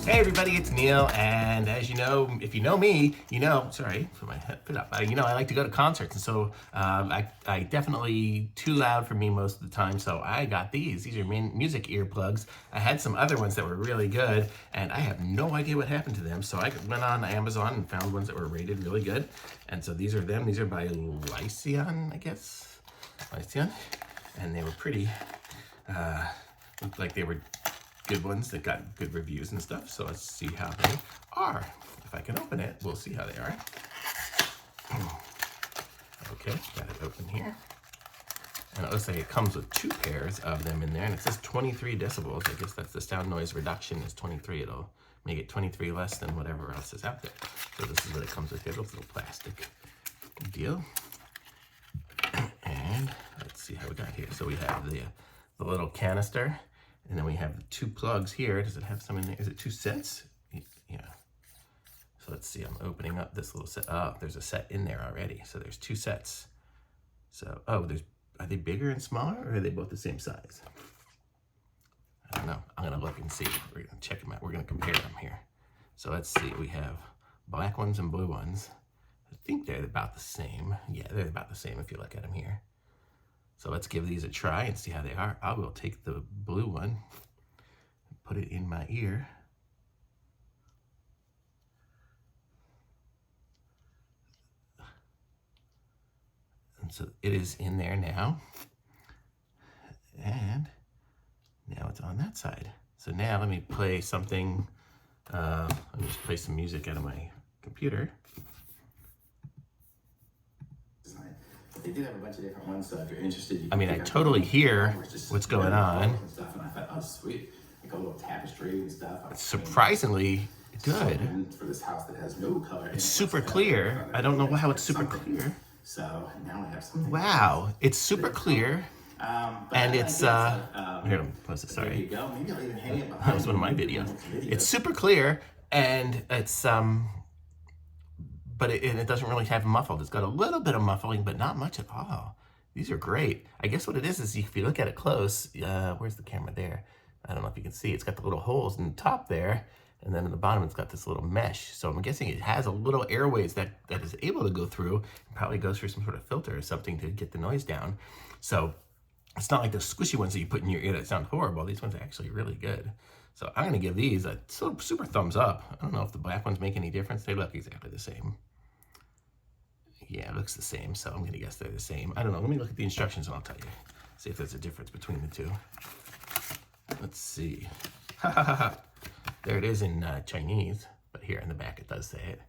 Hey everybody, it's Neil, and as you know, if you know me, you know, sorry, put my head up, you know, I like to go to concerts, and so I definitely too loud for me most of the time, so I got these. These are music earplugs. I had some other ones that were really good, and I have no idea what happened to them, so I went on Amazon and found ones that were rated really good, and so these are them. These are by LYSIAN, I guess, LYSIAN, and they were pretty, looked like they were good ones that got good reviews and stuff. So let's see how they are. If I can open it, we'll see how they are. Okay, got it open here. And it looks like it comes with 2 pairs of them in there, and it says 23 decibels. I guess that's the sound noise reduction is 23. It'll make it 23 less than whatever else is out there. So this is what it comes with here, this little plastic deal. And let's see how we got here. So we have the little canister, and then we have the 2 plugs here. Does it have some in there? Is it 2 sets? Yeah. So let's see, I'm opening up this little set. Oh, there's a set in there already. So there's 2 sets. So, are they bigger and smaller, or are they both the same size? I don't know. I'm gonna look and see. We're gonna check them out. We're gonna compare them here. So let's see, we have black ones and blue ones. I think they're about the same. Yeah, they're about the same if you look at them here. So let's give these a try and see how they are. I will take the blue one, put it in my ear. And so it is in there now. And now it's on that side. So now let me play something. Let me just play some music out of my computer. They do have a bunch of different ones, so if you're interested, I mean, I totally hear what's going on. And stuff, and I thought, oh, sweet, like a little tapestry and stuff. It's surprisingly good. For this house that has no color. It's super clear. I don't know how it's super clear. So now I have something. Wow, it's super clear. And it's here, let me post it, sorry. There you go. Maybe I'll even hang it behind. That was one of my videos. It's super clear, and it's but it doesn't really have muffled. It's got a little bit of muffling, but not much at all. These are great. I guess what it is if you look at it close, where's the camera there? I don't know if you can see. It's got the little holes in the top there, and then in the bottom it's got this little mesh. So I'm guessing it has a little airways that is able to go through, and probably goes through some sort of filter or something to get the noise down. So it's not like the squishy ones that you put in your ear that sound horrible. These ones are actually really good. So I'm gonna give these a super thumbs up. I don't know if the black ones make any difference. They look exactly the same. Yeah, it looks the same, so I'm gonna guess they're the same. I don't know, let me look at the instructions and I'll tell you. See if there's a difference between the 2. Let's see. There it is in Chinese, but here in the back it does say it.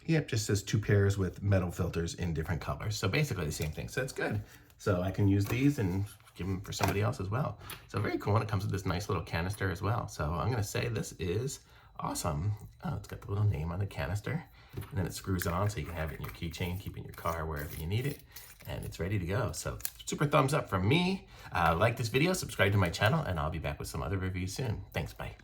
Yep, just says 2 pairs with metal filters in different colors. So basically the same thing, so it's good. So I can use these and give them for somebody else as well. So very cool, and it comes with this nice little canister as well. So I'm gonna say this is awesome. Oh, it's got the little name on the canister, and then it screws on so you can have it in your keychain, keep it in your car wherever you need it, and it's ready to go. So super thumbs up from me. Like this video, subscribe to my channel, and I'll be back with some other reviews soon. Thanks, bye.